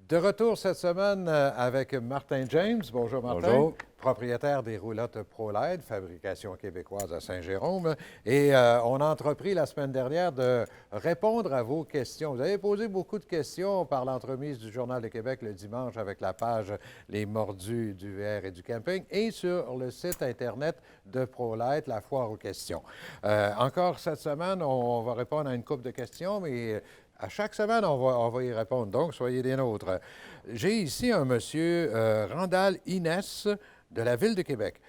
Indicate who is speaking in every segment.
Speaker 1: De retour cette semaine avec Martin James. Bonjour Martin.
Speaker 2: Bonjour.
Speaker 1: Propriétaire des roulottes ProLite, fabrication québécoise à Saint-Jérôme. Et on a entrepris la semaine dernière de répondre à vos questions. Vous avez posé beaucoup de questions par l'entremise du Journal de Québec le dimanche avec la page Les Mordus du VR et du camping et sur le site Internet de ProLite, la foire aux questions. Encore cette semaine, on va répondre à une couple de questions, mais à chaque semaine, on va y répondre. Donc, soyez des nôtres. J'ai ici un monsieur, Randall Inès, de la Ville de Québec.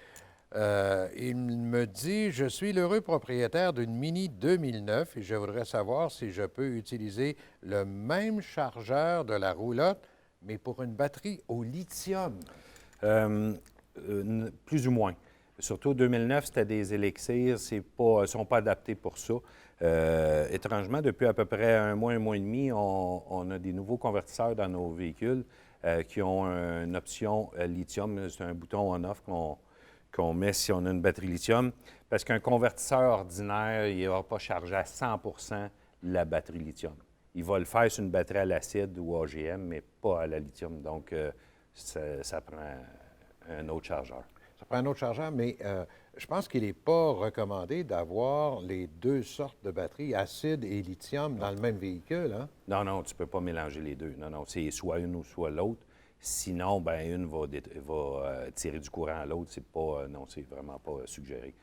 Speaker 1: Il me dit, je suis l'heureux propriétaire d'une Mini 2009 et je voudrais savoir si je peux utiliser le même chargeur de la roulotte, mais pour une batterie au lithium.
Speaker 2: Plus ou moins. Surtout 2009, c'était des élixirs, ne sont pas adaptés pour ça. Étrangement, depuis à peu près un mois et demi, on a des nouveaux convertisseurs dans nos véhicules qui ont une option lithium. C'est un bouton on-off qu'on met si on a une batterie lithium. Parce qu'un convertisseur ordinaire, il ne va pas charger à 100 la batterie lithium. Il va le faire sur une batterie à l'acide ou AGM, mais pas à la lithium. Donc, ça prend un autre chargeur.
Speaker 1: Ça prend un autre chargeur, mais je pense qu'il n'est pas recommandé d'avoir les deux sortes de batteries, acide et lithium, dans le même véhicule, hein?
Speaker 2: Non, tu ne peux pas mélanger les deux. Non, c'est soit une ou soit l'autre. Sinon, bien, une va tirer du courant à l'autre. C'est pas, non, c'est vraiment pas suggéré.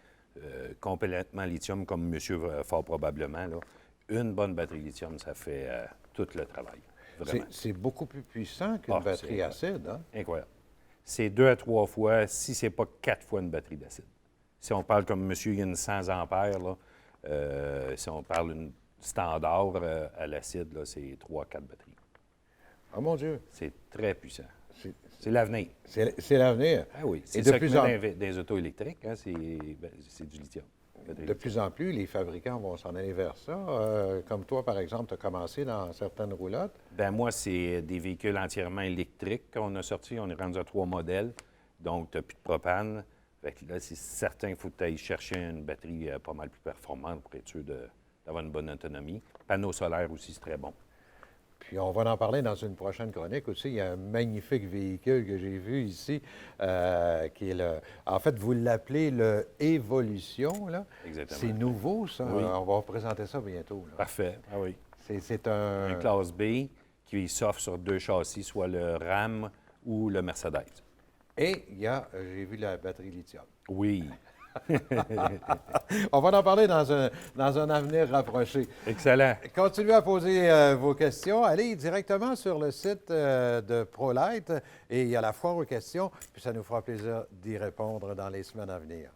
Speaker 2: Complètement lithium, comme monsieur fort probablement, là, une bonne batterie lithium, ça fait tout le travail.
Speaker 1: C'est beaucoup plus puissant qu'une batterie acide, hein?
Speaker 2: Incroyable. C'est 2 à 3 fois, si ce n'est pas 4 fois une batterie d'acide. Si on parle comme monsieur, il y a une 100 ampères, là, si on parle une standard à l'acide, là, c'est 3-4 batteries.
Speaker 1: Oh mon Dieu!
Speaker 2: C'est très puissant. C'est l'avenir.
Speaker 1: C'est l'avenir.
Speaker 2: Ah oui, c'est ça qui met dans les autos électriques, hein, c'est du lithium.
Speaker 1: De plus en plus, les fabricants vont s'en aller vers ça. Comme toi, par exemple, tu as commencé dans certaines roulottes.
Speaker 2: Bien, moi, c'est des véhicules entièrement électriques qu'on a sortis. On est rendu à 3 modèles. Donc, tu n'as plus de propane. Fait que là, c'est certain qu'il faut que tu ailles chercher une batterie pas mal plus performante pour être sûr d'avoir une bonne autonomie. Panneau solaire aussi, c'est très bon.
Speaker 1: Puis on va en parler dans une prochaine chronique aussi. Il y a un magnifique véhicule que j'ai vu ici, qui est le... En fait, vous l'appelez le Évolution, là.
Speaker 2: Exactement.
Speaker 1: C'est nouveau, ça.
Speaker 2: Oui.
Speaker 1: On va présenter ça bientôt, là.
Speaker 2: Parfait. Ah oui.
Speaker 1: C'est un...
Speaker 2: Un classe B qui s'offre sur 2 châssis, soit le RAM ou le Mercedes.
Speaker 1: Et il y a, j'ai vu la batterie lithium.
Speaker 2: Oui.
Speaker 1: On va en parler dans un avenir rapproché.
Speaker 2: Excellent.
Speaker 1: Continuez à poser vos questions. Allez directement sur le site de ProLite et il y a la foire aux questions, puis ça nous fera plaisir d'y répondre dans les semaines à venir.